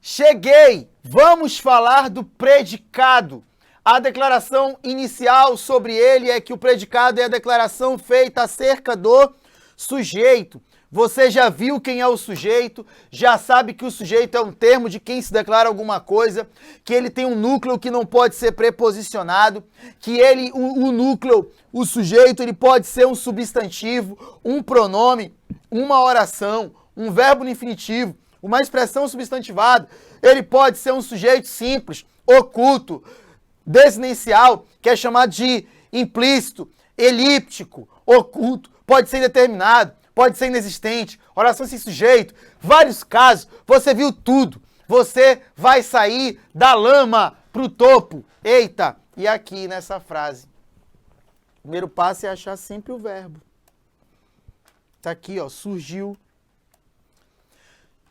Cheguei! Vamos falar do predicado. A declaração inicial sobre ele é que o predicado é a declaração feita acerca do sujeito. Você já viu quem é o sujeito, já sabe que o sujeito é um termo de quem se declara alguma coisa, que ele tem um núcleo que não pode ser preposicionado, que o núcleo, o sujeito, ele pode ser um substantivo, um pronome, uma oração, um verbo no infinitivo, uma expressão substantivada. Ele pode ser um sujeito simples, oculto, desinencial, que é chamado de implícito, elíptico, oculto, pode ser indeterminado, pode ser inexistente, oração sem sujeito, vários casos, você viu tudo. Você vai sair da lama pro topo. Eita! E aqui nessa frase, o primeiro passo é achar sempre o verbo. Tá aqui, ó, surgiu.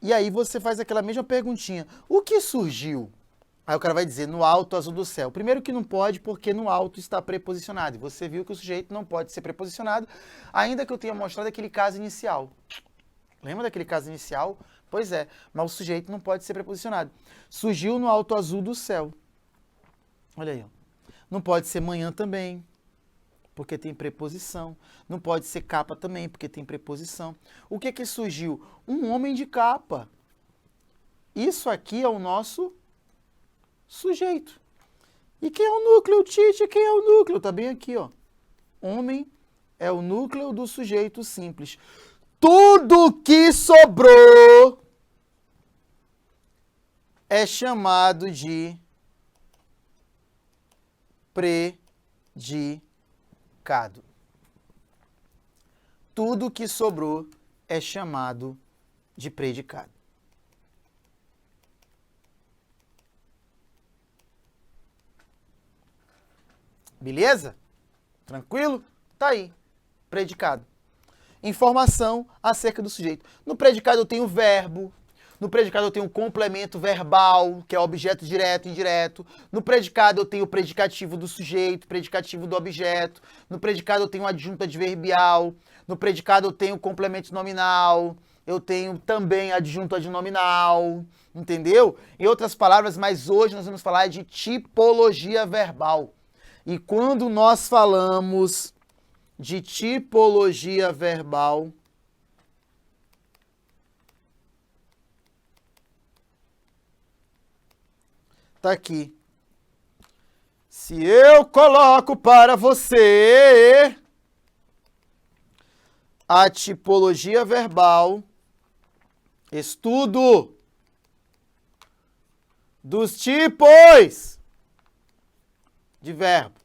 E aí você faz aquela mesma perguntinha. O que surgiu? Aí o cara vai dizer, no alto azul do céu. Primeiro que não pode, porque no alto está preposicionado. E você viu que o sujeito não pode ser preposicionado, ainda que eu tenha mostrado aquele caso inicial. Lembra daquele caso inicial? Pois é, mas o sujeito não pode ser preposicionado. Surgiu no alto azul do céu. Olha aí, ó. Não pode ser manhã também, porque tem preposição. Não pode ser capa também, porque tem preposição. O que que surgiu? Um homem de capa. Isso aqui é o nosso sujeito. E quem é o núcleo, Tite? Quem é o núcleo? Tá bem aqui, ó. Homem é o núcleo do sujeito simples. Tudo que sobrou é chamado de predicado. Tudo que sobrou é chamado de predicado. Beleza? Tranquilo? Tá aí. Predicado. Informação acerca do sujeito. No predicado eu tenho verbo. No predicado eu tenho complemento verbal, que é objeto direto e indireto. No predicado eu tenho o predicativo do sujeito, predicativo do objeto. No predicado eu tenho adjunto adverbial. No predicado eu tenho complemento nominal. Eu tenho também adjunto adnominal. Entendeu? Em outras palavras, mas hoje nós vamos falar de tipologia verbal. E quando nós falamos de tipologia verbal, tá aqui. Se eu coloco para você a tipologia verbal, estudo dos tipos de verbo.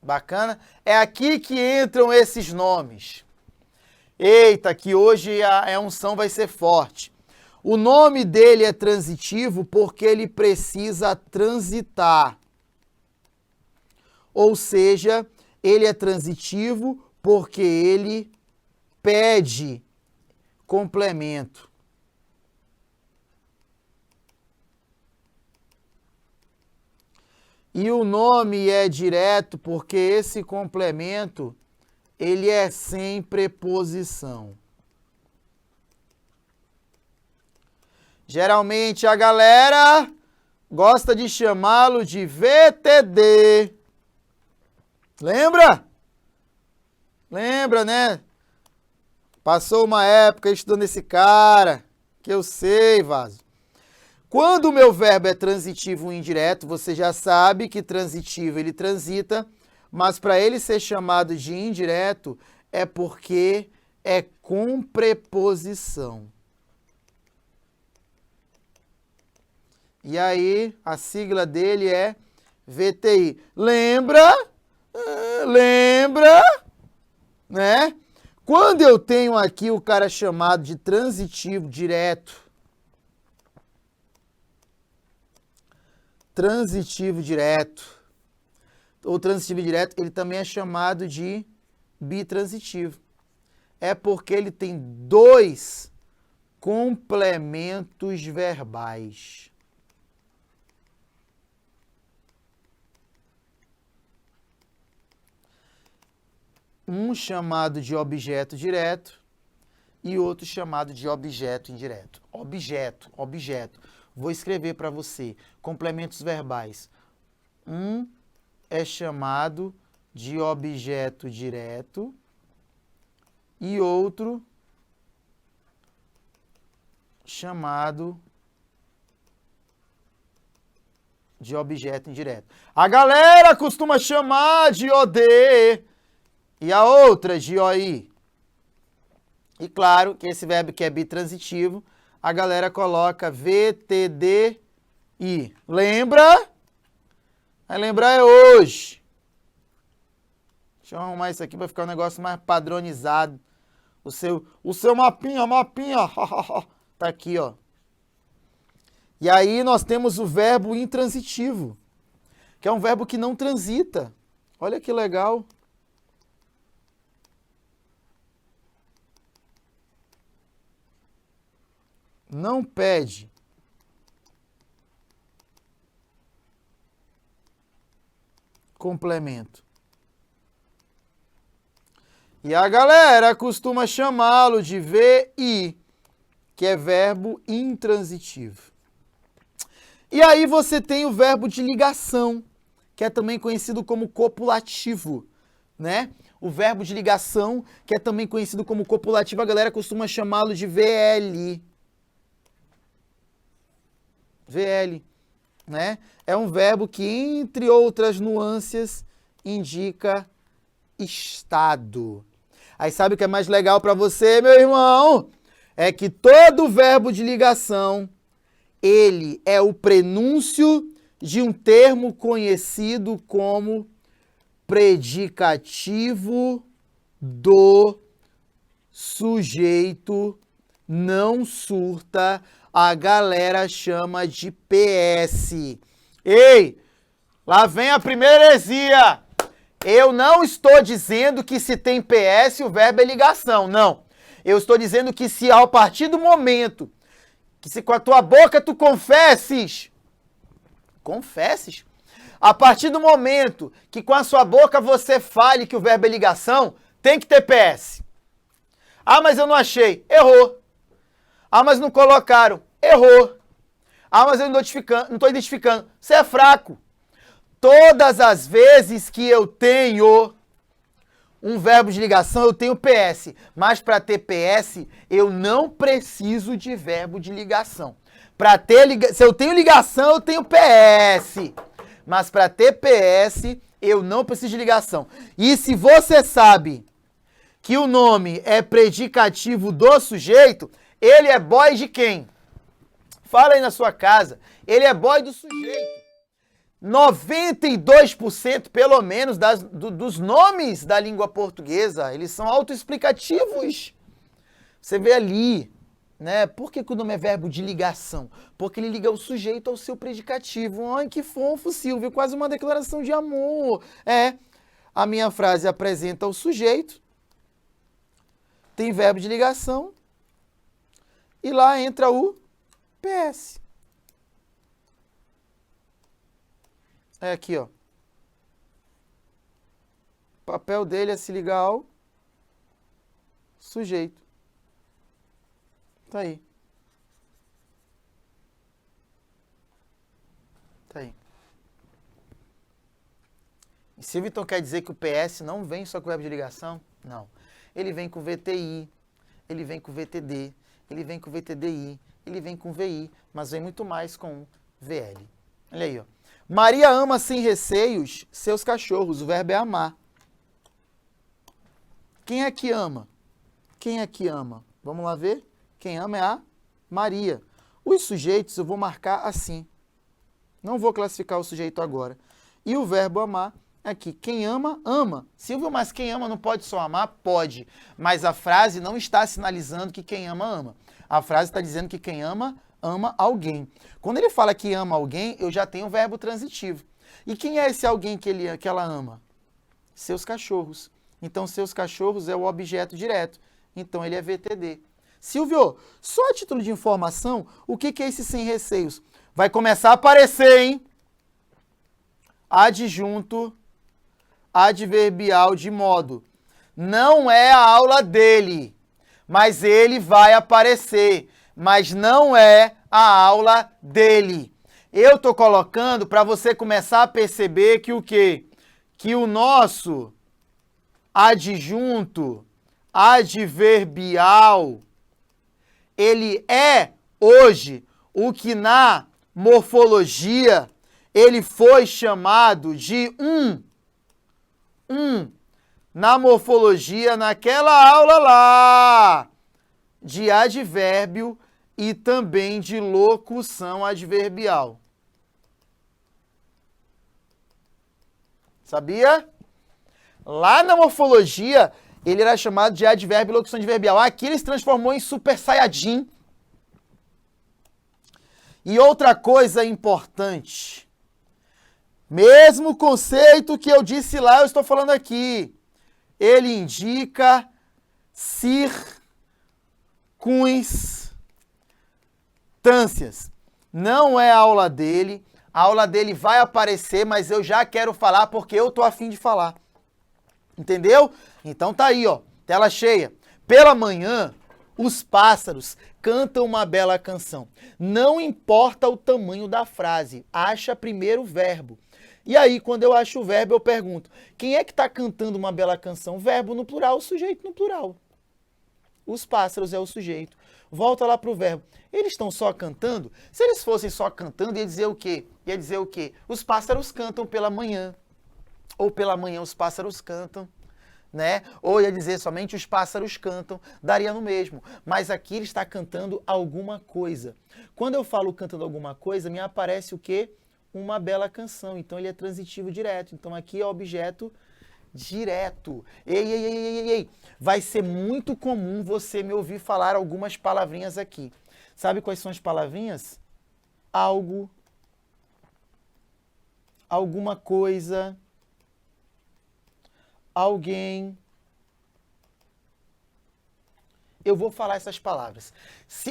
Bacana? É aqui que entram esses nomes. Eita, que hoje a unção vai ser forte. O nome dele é transitivo porque ele precisa transitar. Ou seja, ele é transitivo porque ele pede complemento. E o nome é direto porque esse complemento, ele é sem preposição. Geralmente a galera gosta de chamá-lo de VTD. Lembra? Lembra, né? Passou uma época estudando esse cara, que eu sei, Vaso. Quando o meu verbo é transitivo ou indireto, você já sabe que transitivo ele transita, mas para ele ser chamado de indireto é porque é com preposição. E aí, a sigla dele é VTI. Lembra? Lembra? Né? Quando eu tenho aqui o cara chamado de transitivo direto, ou transitivo direto, ele também é chamado de bitransitivo. É porque ele tem dois complementos verbais. Um chamado de objeto direto e outro chamado de objeto indireto. Objeto, objeto. Vou escrever para você. Complementos verbais. Um é chamado de objeto direto e outro chamado de objeto indireto. A galera costuma chamar de OD e a outra de OI. E claro que esse verbo que é bitransitivo, a galera coloca VTDI. Lembra? Vai lembrar é hoje. Deixa eu arrumar isso aqui para ficar um negócio mais padronizado. O seu mapinha. Tá aqui, ó. E aí nós temos o verbo intransitivo, que é um verbo que não transita. Olha que legal. Não pede. Complemento. E a galera costuma chamá-lo de VI, que é verbo intransitivo. E aí você tem o verbo de ligação, que é também conhecido como copulativo, né? O verbo de ligação, que é também conhecido como copulativo, a galera costuma chamá-lo de VL. VL, né? É um verbo que, entre outras nuances, indica estado. Aí sabe o que é mais legal para você, meu irmão? É que todo verbo de ligação, ele é o prenúncio de um termo conhecido como predicativo do sujeito. Não surta, a galera chama de PS. Ei, lá vem a primeira heresia. Eu não estou dizendo que se tem PS o verbo é ligação, não. Eu estou dizendo que se a partir do momento que se com a tua boca tu confesses, a partir do momento que com a sua boca você fale que o verbo é ligação, tem que ter PS. Ah, mas eu não achei. Errou. Ah, mas não colocaram. Errou. Ah, mas eu não estou identificando. Você é fraco. Todas as vezes que eu tenho um verbo de ligação, eu tenho PS. Mas para ter PS, eu não preciso de verbo de ligação. Se eu tenho ligação, eu tenho PS. Mas para ter PS, eu não preciso de ligação. E se você sabe que o nome é predicativo do sujeito, ele é boy de quem? Fala aí na sua casa. Ele é boy do sujeito. 92% pelo menos dos nomes da língua portuguesa, eles são autoexplicativos. Você vê ali, né? Por que o nome é verbo de ligação? Porque ele liga o sujeito ao seu predicativo. Ai, que fofo, Silvio, quase uma declaração de amor. A minha frase apresenta o sujeito, tem verbo de ligação, e lá entra o PS. É aqui, ó. O papel dele é se ligar ao sujeito. Tá aí. Tá aí. E Silvio, então quer dizer que o PS não vem só com o verbo de ligação? Não. Ele vem com VTI, ele vem com VTD, ele vem com VTDI, ele vem com VI, mas vem muito mais com VL. Olha aí, ó. Maria ama sem receios seus cachorros. O verbo é amar. Quem é que ama? Quem é que ama? Vamos lá ver? Quem ama é a Maria. Os sujeitos eu vou marcar assim. Não vou classificar o sujeito agora. E o verbo amar aqui. Quem ama, ama. Silvio, mas quem ama não pode só amar? Pode. Mas a frase não está sinalizando que quem ama, ama. A frase está dizendo que quem ama, ama alguém. Quando ele fala que ama alguém, eu já tenho o verbo transitivo. E quem é esse alguém que ela ama? Seus cachorros. Então, seus cachorros é o objeto direto. Então, ele é VTD. Silvio, só a título de informação, o que é esse sem receios? Vai começar a aparecer, hein? Adjunto adverbial de modo. Não é a aula dele. mas ele vai aparecer, mas não é a aula dele. Eu tô colocando para você começar a perceber que o quê? Que o nosso adjunto adverbial, ele é hoje o que na morfologia ele foi chamado de na morfologia, naquela aula lá, de advérbio e também de locução adverbial. Sabia? Lá na morfologia, ele era chamado de advérbio e locução adverbial. Aqui ele se transformou em super saiyajin. E outra coisa importante, mesmo conceito que eu disse lá, eu estou falando aqui. Ele indica circunstâncias. Não é a aula dele. A aula dele vai aparecer, mas eu já quero falar porque eu tô afim de falar. Entendeu? Então tá aí, ó, tela cheia. Pela manhã, os pássaros cantam uma bela canção. Não importa o tamanho da frase, acha primeiro o verbo. E aí, quando eu acho o verbo, eu pergunto, quem é que está cantando uma bela canção? Verbo no plural, sujeito no plural. Os pássaros é o sujeito. Volta lá para o verbo. Eles estão só cantando? Se eles fossem só cantando, ia dizer o quê? Ia dizer o quê? Os pássaros cantam pela manhã. Ou pela manhã os pássaros cantam, né? Ou ia dizer somente os pássaros cantam, daria no mesmo. Mas aqui ele está cantando alguma coisa. Quando eu falo cantando alguma coisa, me aparece o quê? Uma bela canção. Então ele é transitivo direto. Então aqui é objeto direto. Ei. Vai ser muito comum você me ouvir falar algumas palavrinhas aqui. Sabe quais são as palavrinhas? Algo, alguma coisa, alguém. Eu vou falar essas palavras.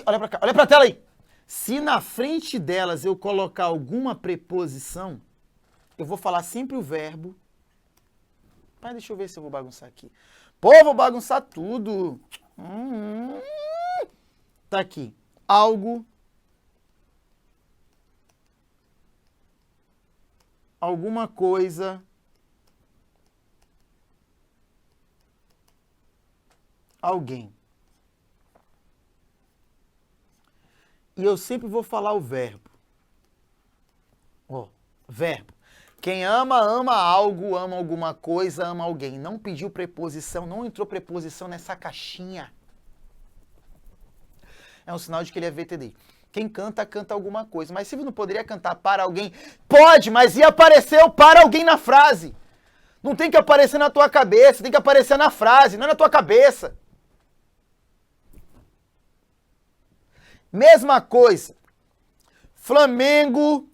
Olha para cá, olha para a tela aí. Se na frente delas eu colocar alguma preposição, eu vou falar sempre o verbo. Mas deixa eu ver se eu vou bagunçar aqui. Pô, vou bagunçar tudo. Tá aqui. Algo. Alguma coisa. Alguém. E eu sempre vou falar o verbo. Ó, verbo. Quem ama, ama algo, ama alguma coisa, ama alguém. Não pediu preposição, não entrou preposição nessa caixinha. É um sinal de que ele é VTD. Quem canta, canta alguma coisa. Mas Silvio não poderia cantar para alguém? Pode, mas ia aparecer o para alguém na frase. Não tem que aparecer na tua cabeça, tem que aparecer na frase, não é na tua cabeça. Mesma coisa. Flamengo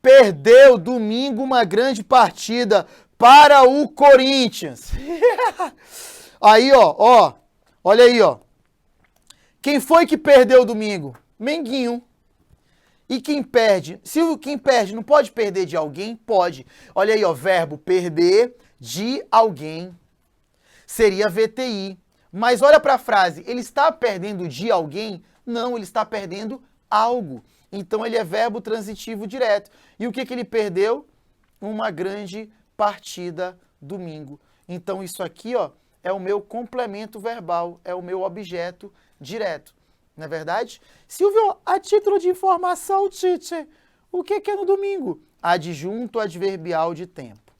perdeu domingo uma grande partida para o Corinthians. Aí, ó. Olha aí, ó. Quem foi que perdeu domingo? Menguinho. E quem perde? Se quem perde não pode perder de alguém? Pode. Olha aí, ó. Verbo perder de alguém. Seria VTI. Mas olha para a frase. Ele está perdendo de alguém? Não, ele está perdendo algo. Então ele é verbo transitivo direto. E o que ele perdeu? Uma grande partida domingo. Então isso aqui, ó, é o meu complemento verbal, é o meu objeto direto. Não é verdade? Silvio, a título de informação, teacher, o que é no domingo? Adjunto adverbial de tempo.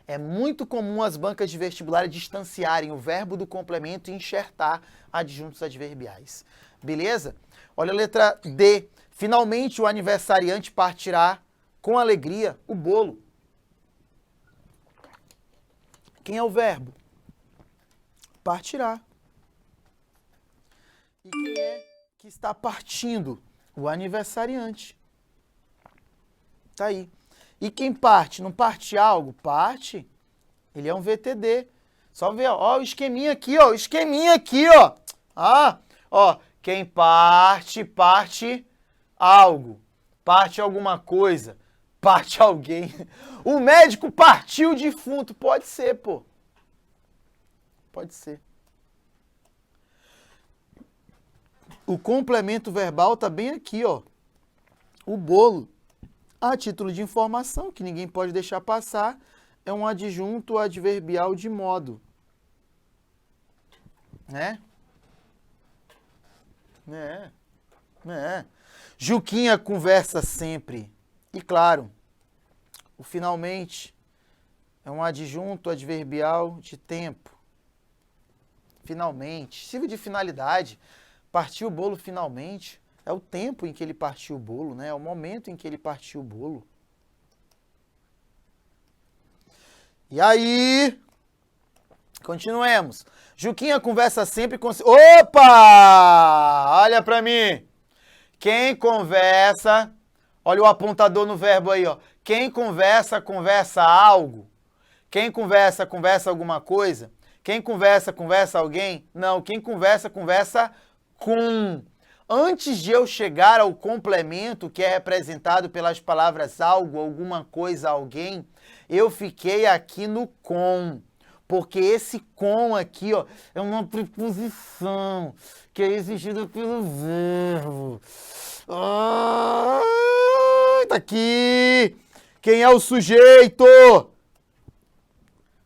É muito comum as bancas de vestibular distanciarem o verbo do complemento e enxertar adjuntos adverbiais. Beleza? Olha a letra D. Finalmente o aniversariante partirá com alegria o bolo. Quem é o verbo? Partirá. E quem é que está partindo? O aniversariante. Tá aí. E quem parte? Não parte algo? Parte. Ele é um VTD. Só ver, ó, o esqueminha aqui, ó. O esqueminha aqui, ó. Ah, ó. Quem parte, parte algo. Parte alguma coisa. Parte alguém. O médico partiu o defunto. Pode ser, pô. Pode ser. O complemento verbal está bem aqui, ó. O bolo, a título de informação, que ninguém pode deixar passar, é um adjunto adverbial de modo. Né? Juquinha conversa sempre. E claro, o finalmente é um adjunto adverbial de tempo. Finalmente. Serve de finalidade. Partiu o bolo finalmente. É o tempo em que ele partiu o bolo, né? É o momento em que ele partiu o bolo. E aí, continuemos. Juquinha conversa sempre com... Opa! Olha pra mim. Quem conversa... Olha o apontador no verbo aí, ó. Quem conversa, conversa algo. Quem conversa, conversa alguma coisa. Quem conversa, conversa alguém. Não, quem conversa, conversa com. Antes de eu chegar ao complemento, que é representado pelas palavras algo, alguma coisa, alguém, eu fiquei aqui no com. Porque esse com aqui, ó, é uma preposição que é exigida pelo verbo. Tá aqui. Quem é o sujeito?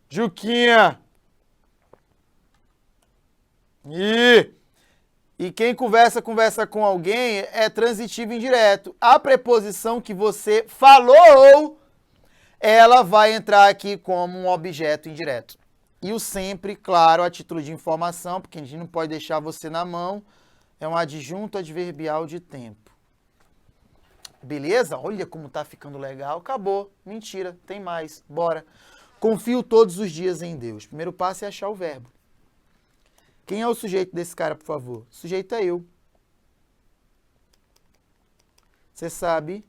Juquinha. E quem conversa, conversa com alguém é transitivo indireto. A preposição que você falou, ela vai entrar aqui como um objeto indireto. E o sempre, claro, a título de informação, porque a gente não pode deixar você na mão, é um adjunto adverbial de tempo. Beleza? Olha como tá ficando legal. Acabou. Mentira, tem mais. Bora. Confio todos os dias em Deus. Primeiro passo é achar o verbo. Quem é o sujeito desse cara, por favor? O sujeito é eu. Você sabe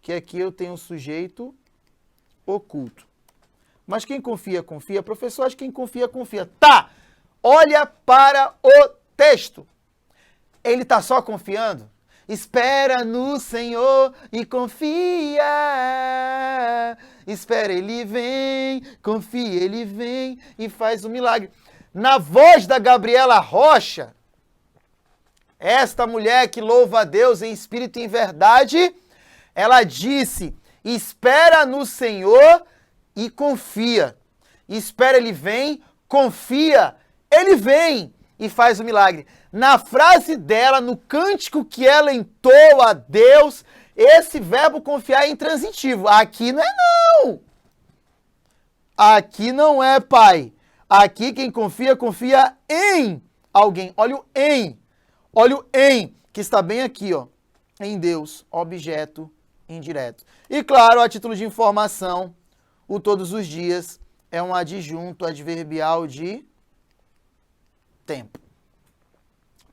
que aqui eu tenho um sujeito oculto. Mas quem confia, confia. Professor, acho que quem confia, confia. Tá! Olha para o texto. Ele tá só confiando? Espera no Senhor e confia. Espera, ele vem. Confia, ele vem e faz o milagre. Na voz da Gabriela Rocha, esta mulher que louva a Deus em espírito e em verdade, ela disse, espera no Senhor e confia. Espera, ele vem, confia, ele vem e faz o milagre. Na frase dela, no cântico que ela entoa a Deus, esse verbo confiar é intransitivo. Aqui não é não. Aqui não é, pai. Aqui quem confia, confia em alguém. Olha o em. Olha o em, que está bem aqui, ó. Em Deus, objeto indireto. E claro, a título de informação, o todos os dias é um adjunto adverbial de tempo.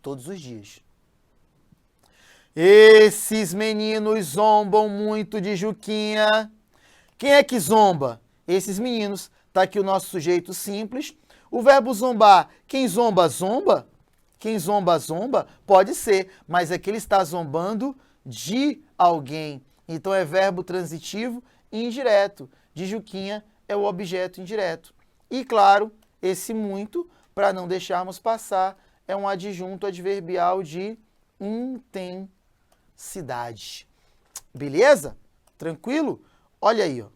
Todos os dias. Esses meninos zombam muito de Juquinha. Quem é que zomba? Esses meninos. Está aqui o nosso sujeito simples. O verbo zombar. Quem zomba, zomba? Quem zomba, zomba? Pode ser, mas aqui ele está zombando de alguém. Então é verbo transitivo e indireto. De Juquinha é o objeto indireto. E claro, esse muito, para não deixarmos passar, é um adjunto adverbial de intensidade. Beleza? Tranquilo? Olha aí, ó.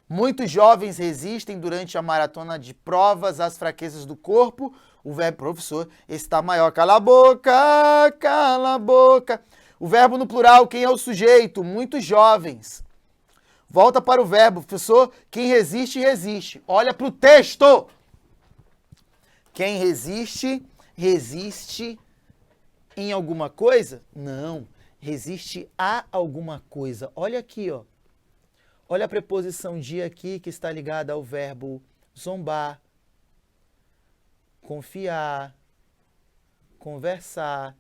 Muitos jovens resistem durante a maratona de provas às fraquezas do corpo. O verbo, professor, está maior. Cala a boca, cala a boca. O verbo no plural, quem é o sujeito? Muitos jovens. Volta para o verbo, professor. Quem resiste, resiste. Olha para o texto. Quem resiste, resiste em alguma coisa? Não. Resiste a alguma coisa. Olha aqui, ó. Olha a preposição de aqui que está ligada ao verbo zombar, confiar, conversar.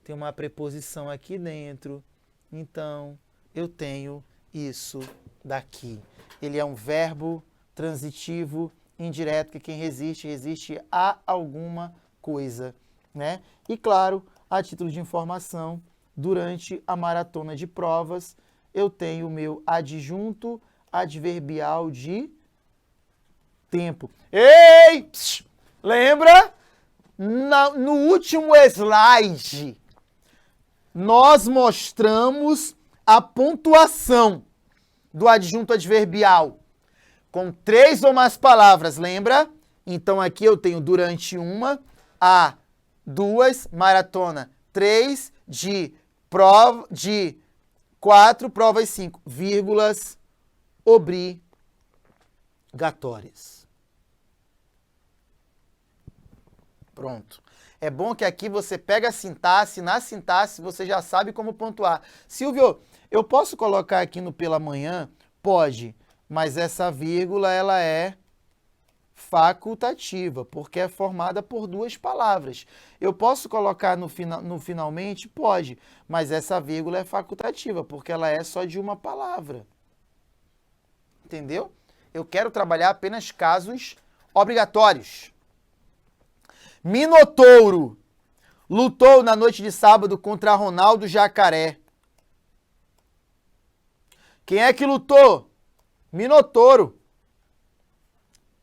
Tem uma preposição aqui dentro. Então, eu tenho isso daqui. Ele é um verbo transitivo indireto, que quem resiste, resiste a alguma coisa, né? E claro, a título de informação, durante a maratona de provas, eu tenho o meu adjunto adverbial de tempo. Ei! Psh, lembra? No último slide, nós mostramos a pontuação do adjunto adverbial com 3 ou mais palavras, lembra? Então aqui eu tenho durante uma, a 2, maratona, 3, de 4, provas 5, vírgulas obrigatórias. Pronto. É bom que aqui você pega a sintaxe, na sintaxe você já sabe como pontuar. Silvio, eu posso colocar aqui no pela manhã? Pode, mas essa vírgula ela é facultativa, porque é formada por 2 palavras. Eu posso colocar no finalmente? Pode, mas essa vírgula é facultativa, porque ela é só de uma palavra. Entendeu? Eu quero trabalhar apenas casos obrigatórios. Minotouro lutou na noite de sábado contra Ronaldo Jacaré. Quem é que lutou? Minotouro.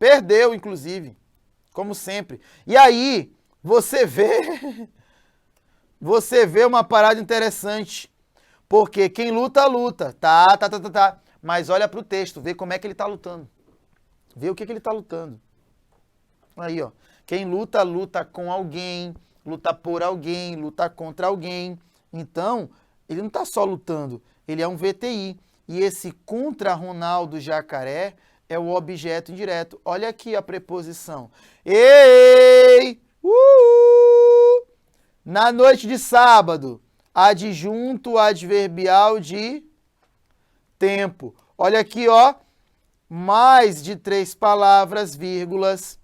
Perdeu, inclusive, como sempre. E aí, você vê uma parada interessante. Porque quem luta, luta. Tá. Mas olha para o texto, vê como é que ele está lutando. Vê o que ele está lutando. Aí, ó. Quem luta, luta com alguém, luta por alguém, luta contra alguém. Então, ele não está só lutando, ele é um VTI. E esse contra Ronaldo Jacaré é o objeto indireto. Olha aqui a preposição. Ei! Na noite de sábado, adjunto adverbial de tempo. Olha aqui, ó. Mais de 3 palavras, vírgulas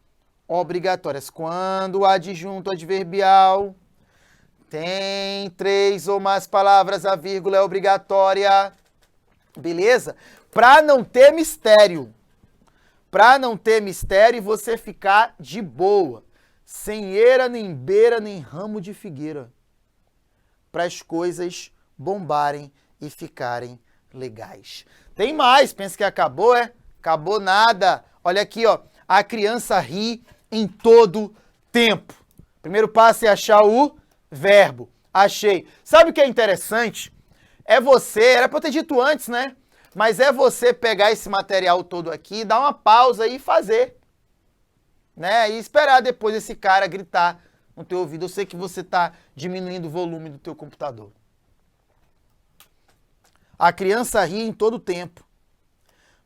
obrigatórias. Quando o adjunto adverbial tem 3 ou mais palavras, a vírgula é obrigatória. Beleza? Para não ter mistério. Para não ter mistério e você ficar de boa. Sem eira, nem beira, nem ramo de figueira. Para as coisas bombarem e ficarem legais. Tem mais. Pensa que acabou, é? Acabou nada. Olha aqui, ó. A criança ri em todo tempo. Primeiro passo é achar o verbo. Achei. Sabe o que é interessante? É você, era para eu ter dito antes, né? Mas é você pegar esse material todo aqui, dar uma pausa e fazer. Né? E esperar depois esse cara gritar no teu ouvido. Eu sei que você está diminuindo o volume do teu computador. A criança ri em todo tempo.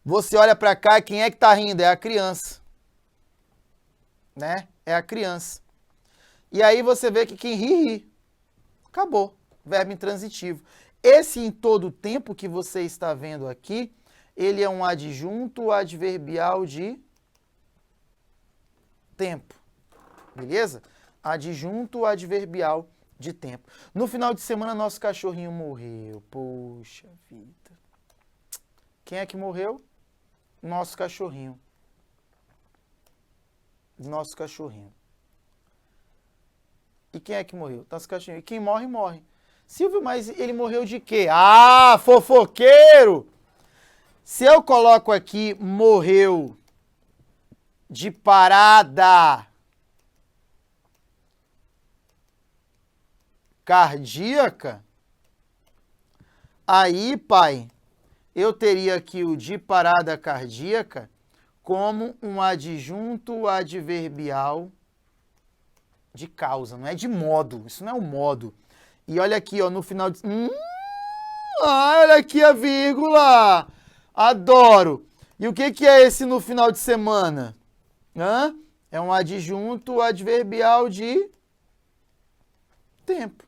Você olha para cá, quem é que está rindo? É a criança. Né? É a criança. E aí você vê que quem ri. Acabou. Verbo intransitivo. Esse em todo tempo que você está vendo aqui, ele é um adjunto adverbial de tempo. Beleza? Adjunto adverbial de tempo. No final de semana, nosso cachorrinho morreu. Poxa vida. Quem é que morreu? Nosso cachorrinho. Nosso cachorrinho. E quem é que morreu? Nosso cachorrinho. E quem morre, morre. Silvio, mas ele morreu de quê? Ah, fofoqueiro! Se eu coloco aqui, morreu de parada cardíaca, aí, pai, eu teria aqui o de parada cardíaca como um adjunto adverbial de causa, não é de modo, isso não é um modo. E olha aqui, ó, no final de... olha aqui a vírgula! Adoro! E o que é esse no final de semana? É um adjunto adverbial de tempo.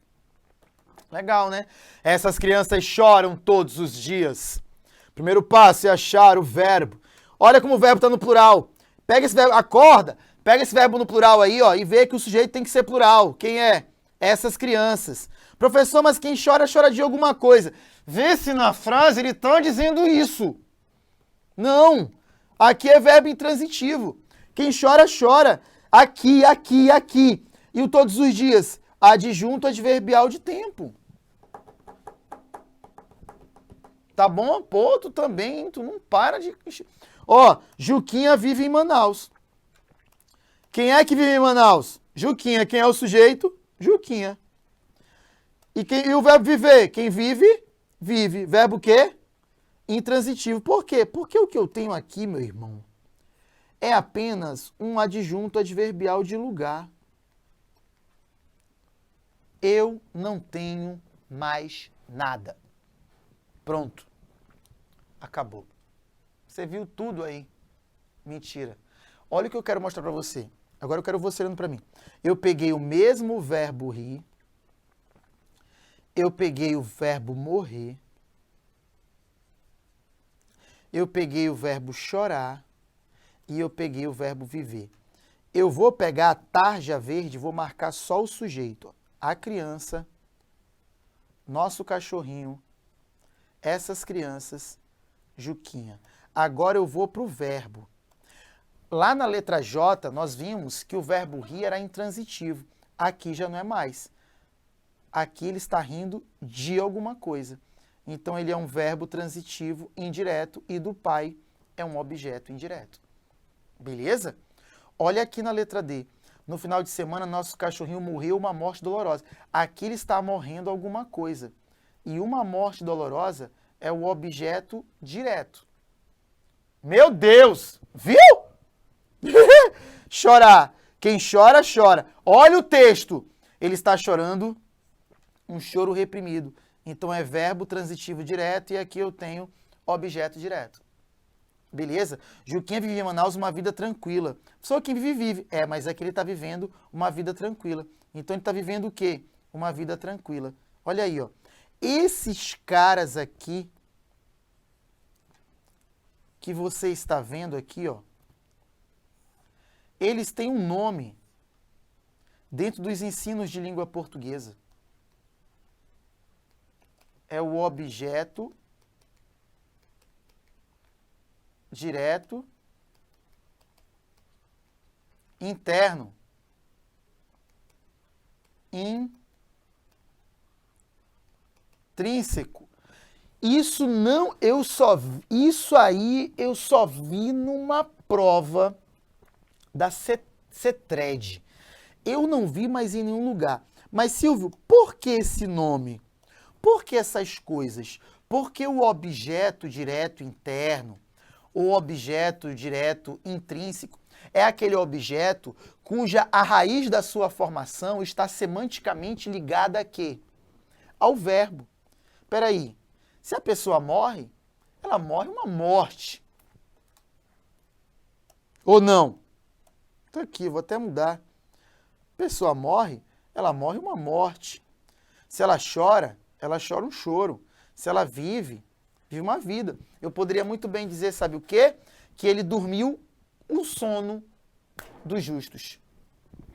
Legal, né? Essas crianças choram todos os dias. Primeiro passo é achar o verbo. Olha como o verbo está no plural. Pega esse verbo, acorda, pega esse verbo no plural aí, ó, e vê que o sujeito tem que ser plural. Quem é? Essas crianças. Professor, mas quem chora, chora de alguma coisa. Vê se na frase ele está dizendo isso. Não. Aqui é verbo intransitivo. Quem chora, chora. Aqui, aqui, aqui. E o todos os dias? Adjunto adverbial de tempo. Tá bom? Pô, tu também, tu não para de... Ó, Juquinha vive em Manaus. Quem é que vive em Manaus? Juquinha, quem é o sujeito? Juquinha. E o verbo viver? Quem vive? Vive. Verbo o quê? Intransitivo. Por quê? Porque o que eu tenho aqui, meu irmão, é apenas um adjunto adverbial de lugar. Eu não tenho mais nada. Pronto. Acabou. Você viu tudo aí. Mentira. Olha o que eu quero mostrar para você. Agora eu quero você olhando para mim. Eu peguei o mesmo verbo rir. Eu peguei o verbo morrer. Eu peguei o verbo chorar. E eu peguei o verbo viver. Eu vou pegar a tarja verde e vou marcar só o sujeito. A criança, nosso cachorrinho, essas crianças, Juquinha. Agora eu vou para o verbo. Lá na letra J, nós vimos que o verbo rir era intransitivo. Aqui já não é mais. Aqui ele está rindo de alguma coisa. Então ele é um verbo transitivo indireto e do pai é um objeto indireto. Beleza? Olha aqui na letra D. No final de semana, nosso cachorrinho morreu uma morte dolorosa. Aqui ele está morrendo alguma coisa. E uma morte dolorosa é o objeto direto. Meu Deus! Viu? Chorar. Quem chora, chora. Olha o texto. Ele está chorando um choro reprimido. Então é verbo transitivo direto e aqui eu tenho objeto direto. Beleza? Juquinha vive em Manaus uma vida tranquila. Só quem vive, vive. Mas aqui ele está vivendo uma vida tranquila. Então ele está vivendo o quê? Uma vida tranquila. Olha aí, ó. Esses caras aqui que você está vendo aqui, ó, eles têm um nome dentro dos ensinos de língua portuguesa. É o objeto direto interno. Intrínseco. Isso aí eu só vi numa prova da CETRED. Eu não vi mais em nenhum lugar. Mas, Silvio, por que esse nome? Por que essas coisas? Porque o objeto direto interno, o objeto direto intrínseco, é aquele objeto cuja a raiz da sua formação está semanticamente ligada a quê? Ao verbo. Espera aí, se a pessoa morre, ela morre uma morte. Ou não? Tá aqui, vou até mudar. A pessoa morre, ela morre uma morte. Se ela chora um choro. Se ela vive, vive uma vida. Eu poderia muito bem dizer, sabe o quê? Que ele dormiu o sono dos justos.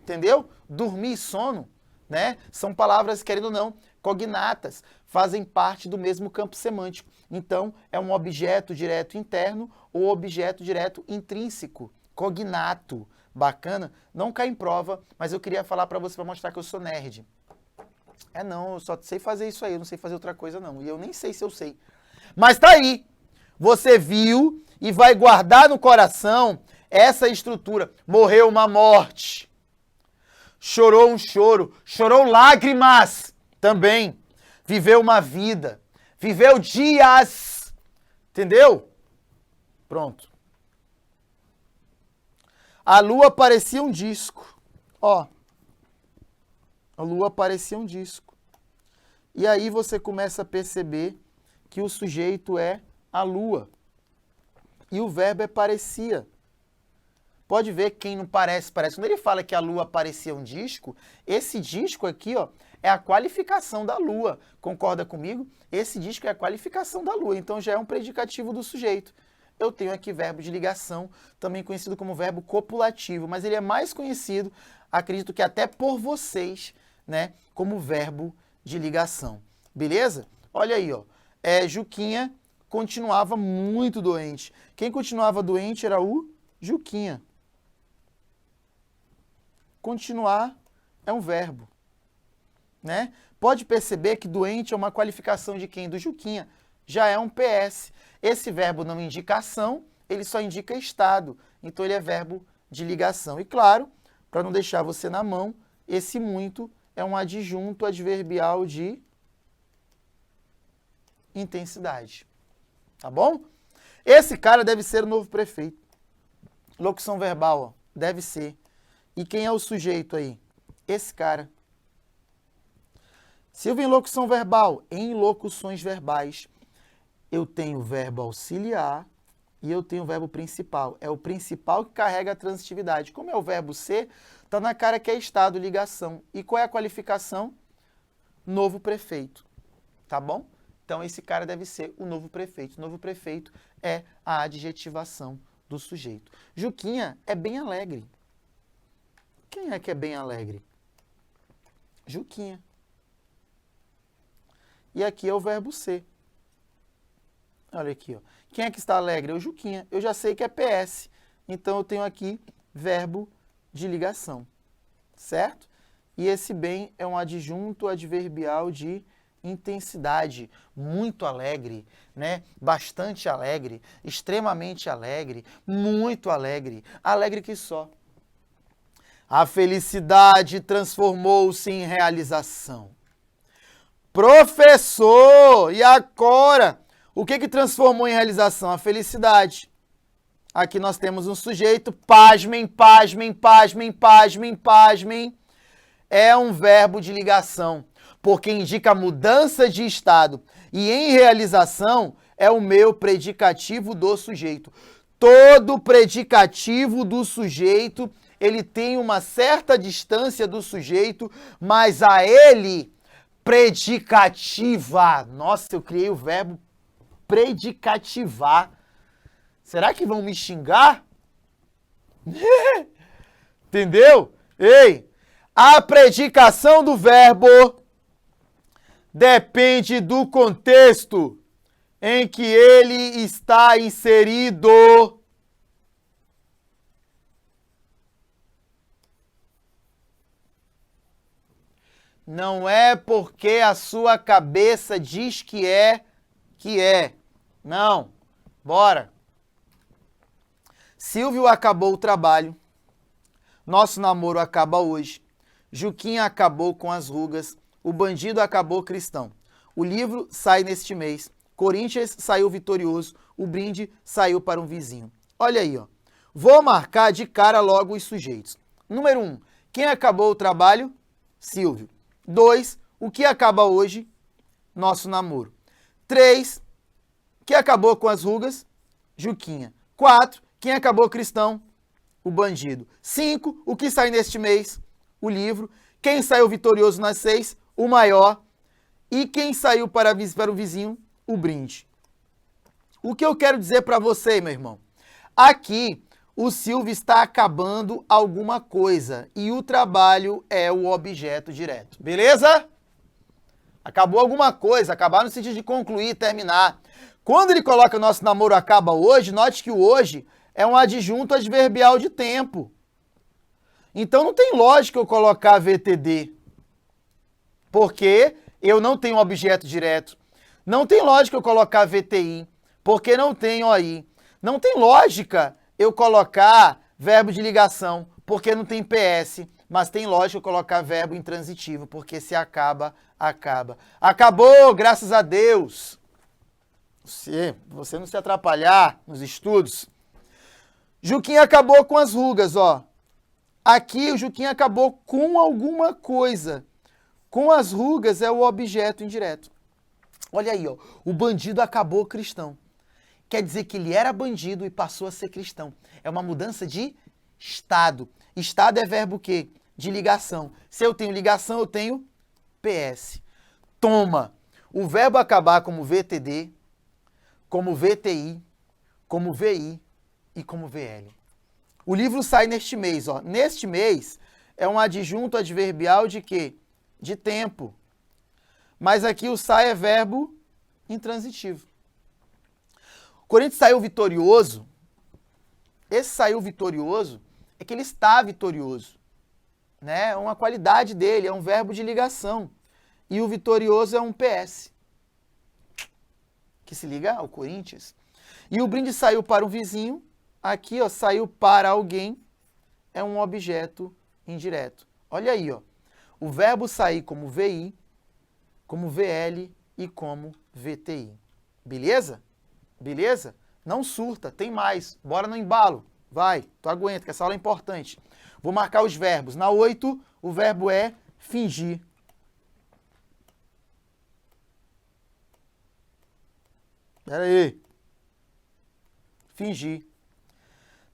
Entendeu? Dormir e sono, né? São palavras, querendo ou não, cognatas, fazem parte do mesmo campo semântico. Então, é um objeto direto interno ou objeto direto intrínseco, cognato. Bacana? Não cai em prova, mas eu queria falar para você para mostrar que eu sou nerd. Não, eu só sei fazer isso aí, eu não sei fazer outra coisa não. E eu nem sei se eu sei. Mas tá aí. Você viu e vai guardar no coração essa estrutura. Morreu uma morte. Chorou um choro. Chorou lágrimas também. Viveu uma vida. Viveu dias. Entendeu? Pronto. A lua parecia um disco. Ó. A lua parecia um disco. E aí você começa a perceber que o sujeito é a lua. E o verbo é parecia. Pode ver quem não parece, parece. Quando ele fala que a lua parecia um disco, esse disco aqui, ó, é a qualificação da lua. Concorda comigo? Esse disco é a qualificação da lua. Então já é um predicativo do sujeito. Eu tenho aqui verbo de ligação, também conhecido como verbo copulativo, mas ele é mais conhecido, acredito que até por vocês, né, como verbo de ligação. Beleza? Olha aí, ó. Juquinha continuava muito doente. Quem continuava doente era o Juquinha. Continuar é um verbo, né? Pode perceber que doente é uma qualificação de quem? Do Juquinha. Já é um PS. Esse verbo não indica ação, ele só indica estado. Então ele é verbo de ligação. E claro, para não deixar você na mão, esse muito é um adjunto adverbial de intensidade. Tá bom? Esse cara deve ser o novo prefeito. Locução verbal, ó, deve ser. E quem é o sujeito aí? Esse cara. Silvio, em locução verbal, em locuções verbais, eu tenho o verbo auxiliar e eu tenho o verbo principal. É o principal que carrega a transitividade. Como é o verbo ser, tá na cara que é estado, ligação. E qual é a qualificação? Novo prefeito. Tá bom? Então, esse cara deve ser o novo prefeito. O novo prefeito é a adjetivação do sujeito. Juquinha é bem alegre. Quem é que é bem alegre? Juquinha. E aqui é o verbo ser. Olha aqui, ó. Quem é que está alegre? É o Juquinha. Eu já sei que é PS. Então, eu tenho aqui verbo de ligação. Certo? E esse bem é um adjunto adverbial de intensidade, muito alegre, né? Bastante alegre, extremamente alegre, muito alegre, alegre que só. A felicidade transformou-se em realização. Professor, e agora? O que transformou em realização? A felicidade. Aqui nós temos um sujeito, pasmem, pasmem, pasmem, pasmem, pasmem. É um verbo de ligação, porque indica mudança de estado. E em realização é o meu predicativo do sujeito. Todo predicativo do sujeito, ele tem uma certa distância do sujeito, mas a ele predicativa. Nossa, eu criei o verbo predicativar. Será que vão me xingar? Entendeu? Ei, a predicação do verbo depende do contexto em que ele está inserido. Não é porque a sua cabeça diz que é. Não. Bora. Silvio acabou o trabalho. Nosso namoro acaba hoje. Juquinha acabou com as rugas. O bandido acabou cristão. O livro sai neste mês. Corinthians saiu vitorioso. O brinde saiu para um vizinho. Olha aí, ó. Vou marcar de cara logo os sujeitos. Número 1. Quem acabou o trabalho? Silvio. 2. O que acaba hoje? Nosso namoro. 3. Quem acabou com as rugas? Juquinha. 4. Quem acabou cristão? O bandido. 5. O que sai neste mês? O livro. Quem saiu vitorioso nas 6? O maior. E quem saiu para o vizinho? O brinde. O que eu quero dizer para você, meu irmão? Aqui, o Silvio está acabando alguma coisa e o trabalho é o objeto direto. Beleza? Acabou alguma coisa, acabar no sentido de concluir, terminar. Quando ele coloca nosso namoro acaba hoje, note que o hoje é um adjunto adverbial de tempo. Então não tem lógica eu colocar VTD, porque eu não tenho objeto direto. Não tem lógica eu colocar VTI, porque não tem OI. Não tem lógica eu colocar verbo de ligação, porque não tem PS. Mas tem lógica eu colocar verbo intransitivo, porque se acaba, acaba. Acabou, graças a Deus. Você não se atrapalhar nos estudos. Juquinha acabou com as rugas, ó. Aqui o Juquinha acabou com alguma coisa. Com as rugas é o objeto indireto. Olha aí, ó. O bandido acabou cristão. Quer dizer que ele era bandido e passou a ser cristão. É uma mudança de estado. Estado é verbo o quê? De ligação. Se eu tenho ligação, eu tenho PS. Toma. O verbo acabar como VTD, como VTI, como VI e como VL. O livro sai neste mês, ó. Neste mês é um adjunto adverbial de quê? De tempo. Mas aqui o sai é verbo intransitivo. O Corinthians saiu vitorioso. Esse saiu vitorioso é que ele está vitorioso. Né? É uma qualidade dele, é um verbo de ligação. E o vitorioso é um PS. Que se liga ao Corinthians. E o brinde saiu para um vizinho. Aqui, ó, saiu para alguém. É um objeto indireto. Olha aí, ó. O verbo sair como VI, como VL e como VTI. Beleza? Beleza? Não surta, tem mais. Bora no embalo. Vai, tu aguenta, que essa aula é importante. Vou marcar os verbos. Na 8, o verbo é fingir. Pera aí. Fingir.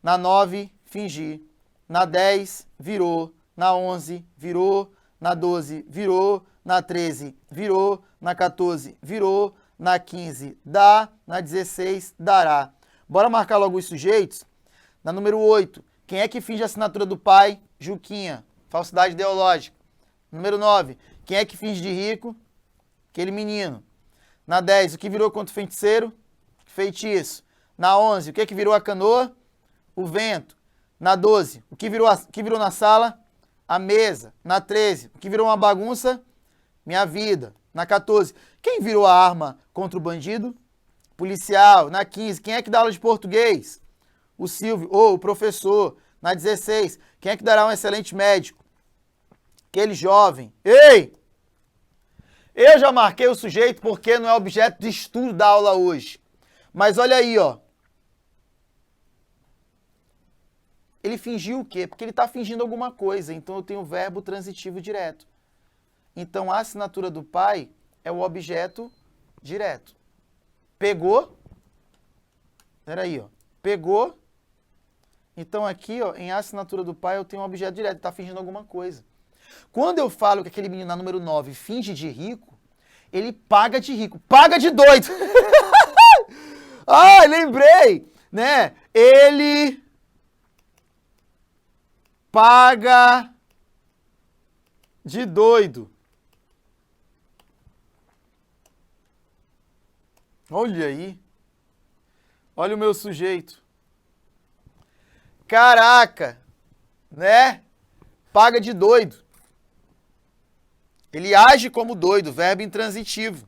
Na 9, fingir. Na 10, virou. Na 11, virou. Na 12, virou. Na 13, virou. Na 14, virou. Na 15, dá. Na 16, dará. Bora marcar logo os sujeitos? Na número 8, quem é que finge a assinatura do pai? Juquinha. Falsidade ideológica. Número 9, quem é que finge de rico? Aquele menino. Na 10, o que virou contra o feiticeiro? Feitiço. Na 11, o que virou a canoa? O vento. Na 12, o que virou na sala? A mesa. Na 13, o que virou uma bagunça? Minha vida. Na 14, quem virou a arma contra o bandido? Policial. Na 15, quem é que dá aula de português? O Silvio, ou o professor. Na 16, quem é que dará um excelente médico? Aquele jovem. Ei! Eu já marquei o sujeito porque não é objeto de estudo da aula hoje. Mas olha aí, ó. Ele fingiu o quê? Porque ele está fingindo alguma coisa. Então eu tenho o verbo transitivo direto. Então a assinatura do pai é o objeto direto. Pegou. Peraí, ó. Pegou. Então aqui, ó, em assinatura do pai eu tenho um objeto direto. Ele está fingindo alguma coisa. Quando eu falo que aquele menino na número 9 finge de rico, ele paga de rico. Paga de doido. Ah, lembrei, né? Ele paga de doido. Olha aí. Olha o meu sujeito. Caraca, né? Paga de doido. Ele age como doido, verbo intransitivo.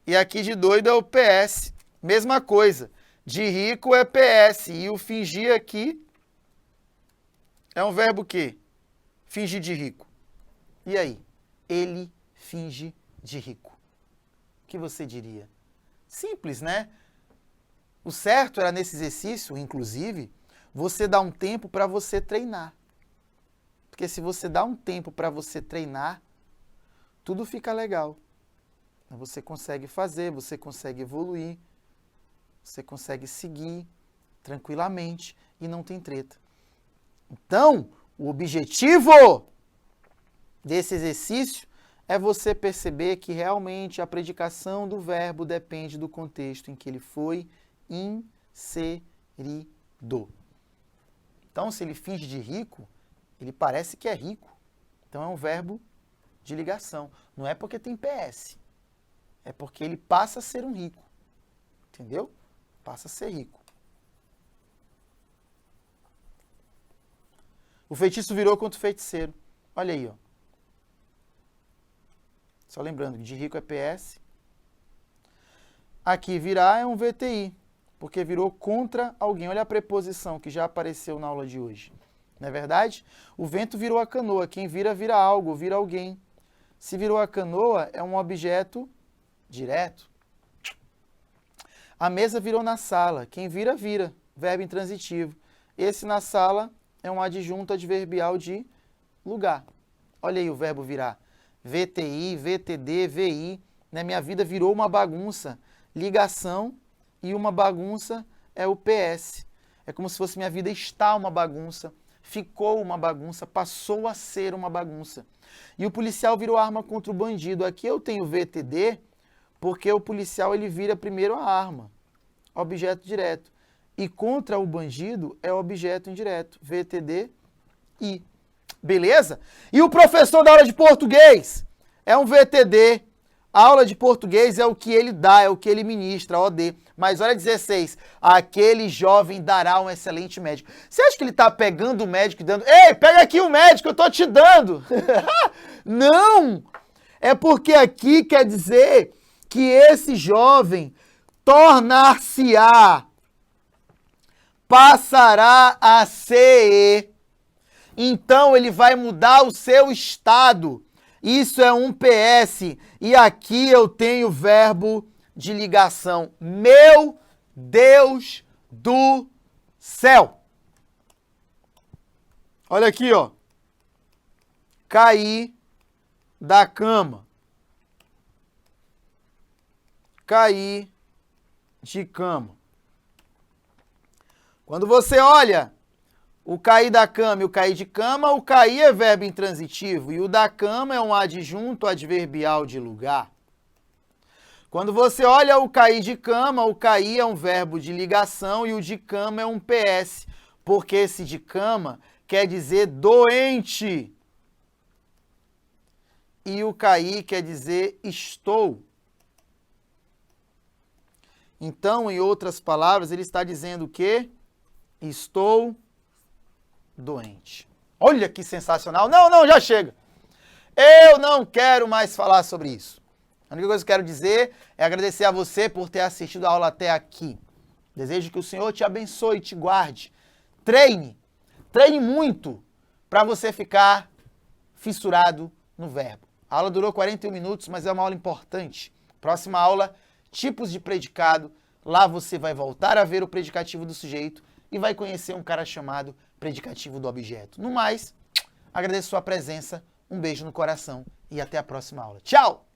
E aqui de doido é o PS. Mesma coisa. De rico é PS. E o fingir aqui é um verbo o quê? Fingir de rico. E aí? Ele finge de rico. O que você diria? Simples, né? O certo era nesse exercício, inclusive, você dar um tempo para você treinar. Porque se você dá um tempo para você treinar, tudo fica legal. Você consegue fazer, você consegue evoluir, você consegue seguir tranquilamente e não tem treta. Então, o objetivo desse exercício é você perceber que realmente a predicação do verbo depende do contexto em que ele foi inserido. Então, se ele finge de rico, ele parece que é rico. Então, é um verbo de ligação. Não é porque tem PS. É porque ele passa a ser um rico. Entendeu? Passa a ser rico. O feitiço virou contra o feiticeiro. Olha aí, ó. Só lembrando que de rico é PS. Aqui virar é um VTI, porque virou contra alguém. Olha a preposição que já apareceu na aula de hoje. Não é verdade? O vento virou a canoa. Quem vira, vira algo, vira alguém. Se virou a canoa, é um objeto direto. A mesa virou na sala. Quem vira, vira. Verbo intransitivo. Esse na sala é um adjunto adverbial de lugar. Olha aí o verbo virar. VTI, VTD, VI. Né? Minha vida virou uma bagunça. Ligação e uma bagunça é o PS. É como se fosse minha vida está uma bagunça. Ficou uma bagunça, passou a ser uma bagunça. E o policial virou arma contra o bandido. Aqui eu tenho VTD, porque o policial ele vira primeiro a arma, objeto direto. E contra o bandido é objeto indireto, VTD, I. Beleza? E o professor da aula de português é um VTD. A aula de português é o que ele dá, é o que ele ministra, OD. Mas olha 16, aquele jovem dará um excelente médico. Você acha que ele está pegando o médico e dando... Ei, pega aqui o médico, eu estou te dando. Não! É porque aqui quer dizer que esse jovem tornar-se-á, passará a ser. então ele vai mudar o seu estado. Isso é um PS. E aqui eu tenho o verbo de ligação. Meu Deus do céu. Olha aqui, ó. Caí da cama. Caí de cama. Quando você olha o cair da cama e o cair de cama, o cair é verbo intransitivo e o da cama é um adjunto adverbial de lugar. Quando você olha o cair de cama, o cair é um verbo de ligação e o de cama é um PS, porque esse de cama quer dizer doente. E o cair quer dizer estou. Então, em outras palavras, ele está dizendo que estou doente. Olha que sensacional. Não, já chega. Eu não quero mais falar sobre isso. A única coisa que eu quero dizer é agradecer a você por ter assistido a aula até aqui. Desejo que o Senhor te abençoe e te guarde. Treine muito para você ficar fissurado no verbo. A aula durou 41 minutos, mas é uma aula importante. Próxima aula, tipos de predicado. Lá você vai voltar a ver o predicativo do sujeito e vai conhecer um cara chamado predicativo do objeto. No mais, agradeço sua presença, um beijo no coração e até a próxima aula. Tchau!